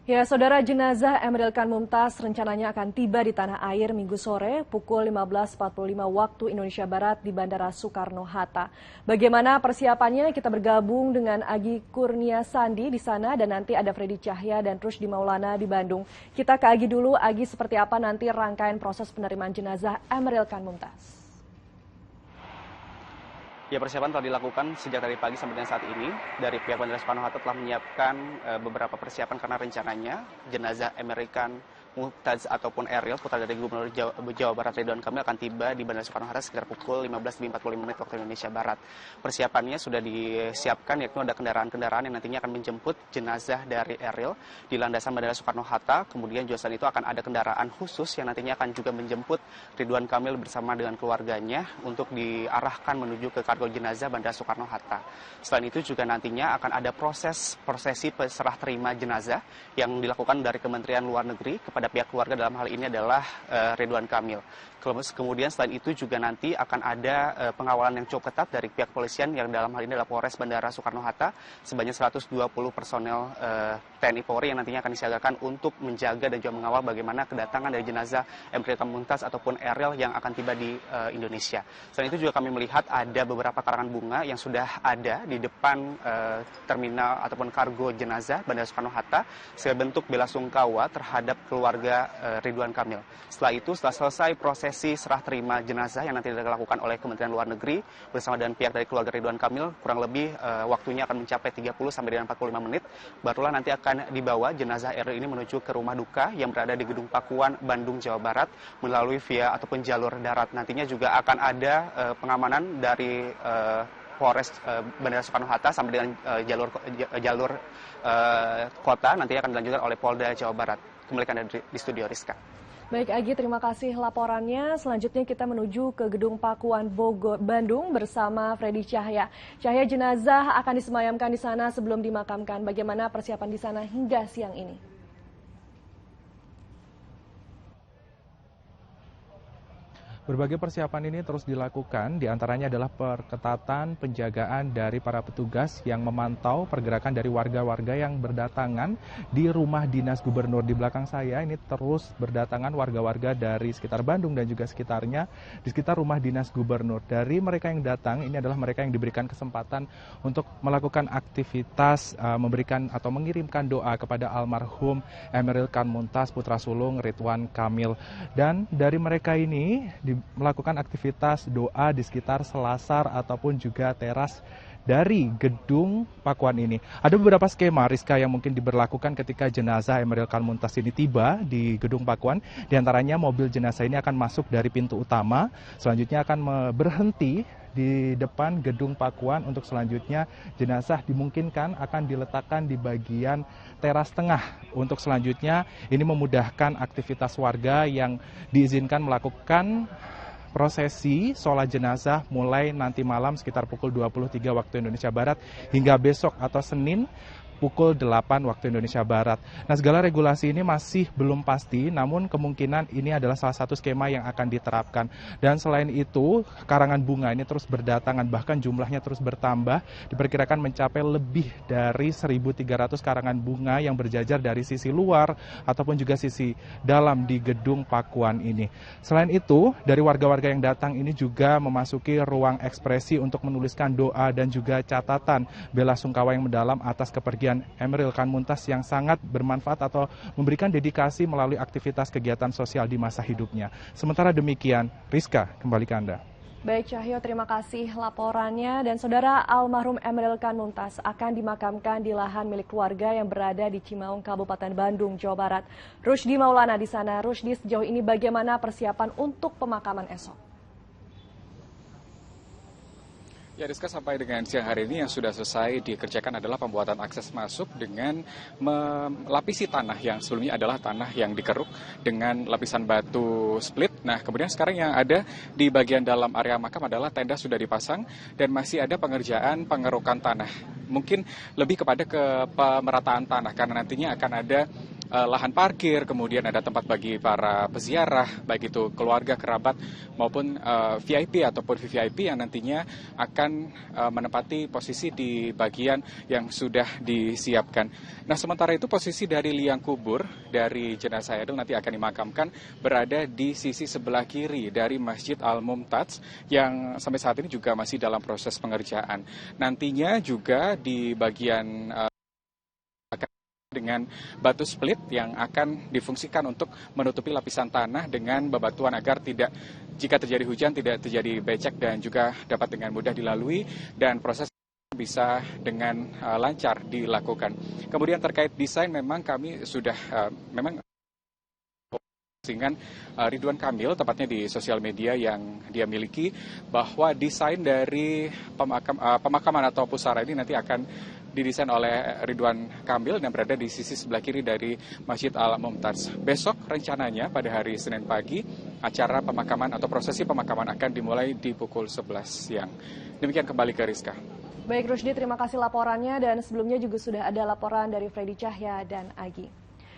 Ya, saudara, jenazah Emeril Khan Mumtaz rencananya akan tiba di tanah air Minggu sore pukul 15.45 waktu Indonesia Barat di Bandara Soekarno-Hatta. Bagaimana persiapannya? Kita bergabung dengan Agi Kurnia Sandi di sana dan nanti ada Freddy Cahya dan Rusdi Maulana di Bandung. Kita ke Agi dulu. Agi, seperti apa nanti rangkaian proses penerimaan jenazah Emeril Khan Mumtaz? Ya, persiapan telah dilakukan sejak dari pagi sampai dengan saat ini. Dari pihak Bandara Soekarno-Hatta telah menyiapkan beberapa persiapan karena rencananya jenazah Emeril Khan Mumtaz ataupun Eril, putra dari Gubernur Jawa Barat Ridwan Kamil akan tiba di Bandara Soekarno-Hatta sekitar pukul 15.45 waktu Indonesia Barat. Persiapannya sudah disiapkan, yaitu ada kendaraan-kendaraan yang nantinya akan menjemput jenazah dari Eril di landasan Bandara Soekarno-Hatta. Kemudian juga selain itu akan ada kendaraan khusus yang nantinya akan juga menjemput Ridwan Kamil bersama dengan keluarganya untuk diarahkan menuju ke kargo jenazah Bandara Soekarno-Hatta. Selain itu juga nantinya akan ada prosesi serah terima jenazah yang dilakukan dari Kementerian Luar Negeri kepada pihak keluarga, dalam hal ini adalah Ridwan Kamil. Kemudian selain itu juga nanti akan ada pengawalan yang cukup ketat dari pihak polisian yang dalam hal ini adalah Polres Bandara Soekarno-Hatta sebanyak 120 personel TNI Polri yang nantinya akan disiagakan untuk menjaga dan juga mengawal bagaimana kedatangan dari jenazah Emeril Khan Mumtaz ataupun Eril yang akan tiba di Indonesia. Selain itu juga kami melihat ada beberapa karangan bunga yang sudah ada di depan terminal ataupun kargo jenazah Bandara Soekarno-Hatta sebagai bentuk bela sungkawa terhadap keluarga Ridwan Kamil. Setelah itu, setelah selesai prosesi serah terima jenazah yang nanti dilakukan oleh Kementerian Luar Negeri bersama dengan pihak dari keluarga Ridwan Kamil, kurang lebih waktunya akan mencapai 30 sampai dengan 45 menit, barulah nanti akan dibawa jenazah Eril ini menuju ke rumah duka yang berada di Gedung Pakuan, Bandung, Jawa Barat melalui via ataupun jalur darat. Nantinya juga akan ada pengamanan dari Polres Bandara Soekarno-Hatta sampai dengan jalur kota nantinya akan dilanjutkan oleh Polda Jawa Barat. Kembalikan di studio, Rizka. Baik, Agi, terima kasih laporannya. Selanjutnya kita menuju ke Gedung Pakuan Bandung bersama Freddy Cahya. Cahya, jenazah akan disemayamkan di sana sebelum dimakamkan. Bagaimana persiapan di sana hingga siang ini? Berbagai persiapan ini terus dilakukan, diantaranya adalah perketatan penjagaan dari para petugas yang memantau pergerakan dari warga-warga yang berdatangan di rumah dinas gubernur. Di belakang saya ini terus berdatangan warga-warga dari sekitar Bandung dan juga sekitarnya di sekitar rumah dinas gubernur. Dari mereka yang datang, ini adalah mereka yang diberikan kesempatan untuk melakukan aktivitas memberikan atau mengirimkan doa kepada almarhum Emeril Khan Mumtaz, putra sulung Ridwan Kamil. Dan dari mereka ini melakukan aktivitas doa di sekitar selasar ataupun juga teras dari Gedung Pakuan ini. Ada beberapa skema, Rizka, yang mungkin diberlakukan ketika jenazah Emeril Khan Mumtaz ini tiba di Gedung Pakuan. Di antaranya mobil jenazah ini akan masuk dari pintu utama, selanjutnya akan berhenti di depan Gedung Pakuan untuk selanjutnya jenazah dimungkinkan akan diletakkan di bagian teras tengah. Untuk selanjutnya ini memudahkan aktivitas warga yang diizinkan melakukan prosesi sholat jenazah mulai nanti malam sekitar pukul 23 waktu Indonesia Barat hingga besok atau Senin pukul 8 waktu Indonesia Barat. Nah, segala regulasi ini masih belum pasti, namun kemungkinan ini adalah salah satu skema yang akan diterapkan. Dan selain itu, karangan bunga ini terus berdatangan, bahkan jumlahnya terus bertambah, diperkirakan mencapai lebih dari 1.300 karangan bunga yang berjajar dari sisi luar ataupun juga sisi dalam di Gedung Pakuan ini. Selain itu, dari warga-warga yang datang ini juga memasuki ruang ekspresi untuk menuliskan doa dan juga catatan bela sungkawa yang mendalam atas kepergian Emeril Khan Mumtaz yang sangat bermanfaat atau memberikan dedikasi melalui aktivitas kegiatan sosial di masa hidupnya. Sementara demikian, Rizka, kembali ke Anda. Baik, Cahyo, terima kasih laporannya. Dan saudara, almarhum Emeril Khan Mumtaz akan dimakamkan di lahan milik keluarga yang berada di Cimaung, Kabupaten Bandung, Jawa Barat. Rusdi Maulana di sana. Rusdi, sejauh ini bagaimana persiapan untuk pemakaman esok? Ya, Rizka, sampai dengan siang hari ini yang sudah selesai dikerjakan adalah pembuatan akses masuk dengan melapisi tanah yang sebelumnya adalah tanah yang dikeruk dengan lapisan batu split. Nah, kemudian sekarang yang ada di bagian dalam area makam adalah tenda sudah dipasang dan masih ada pengerjaan pengerukan tanah. Mungkin lebih kepada ke pemerataan tanah karena nantinya akan ada lahan parkir, kemudian ada tempat bagi para peziarah, baik itu keluarga, kerabat, maupun VIP ataupun VVIP yang nantinya akan menempati posisi di bagian yang sudah disiapkan. Nah, sementara itu posisi dari liang kubur dari jenazah Eril nanti akan dimakamkan berada di sisi sebelah kiri dari Masjid Al-Mumtaz yang sampai saat ini juga masih dalam proses pengerjaan. Nantinya juga di bagian dengan batu split yang akan difungsikan untuk menutupi lapisan tanah dengan bebatuan agar tidak, jika terjadi hujan, tidak terjadi becek dan juga dapat dengan mudah dilalui dan proses bisa dengan lancar dilakukan. Kemudian terkait desain memang kami sudah memang dengan Ridwan Kamil, tepatnya di sosial media yang dia miliki, bahwa desain dari pemakaman atau pusara ini nanti akan didesain oleh Ridwan Kamil dan berada di sisi sebelah kiri dari Masjid Al-Mumtaz. Besok rencananya pada hari Senin pagi, acara pemakaman atau prosesi pemakaman akan dimulai di pukul 11 siang. Demikian kembali ke Rizka. Baik Rusdi, terima kasih laporannya dan sebelumnya juga sudah ada laporan dari Freddy Cahya dan Agi.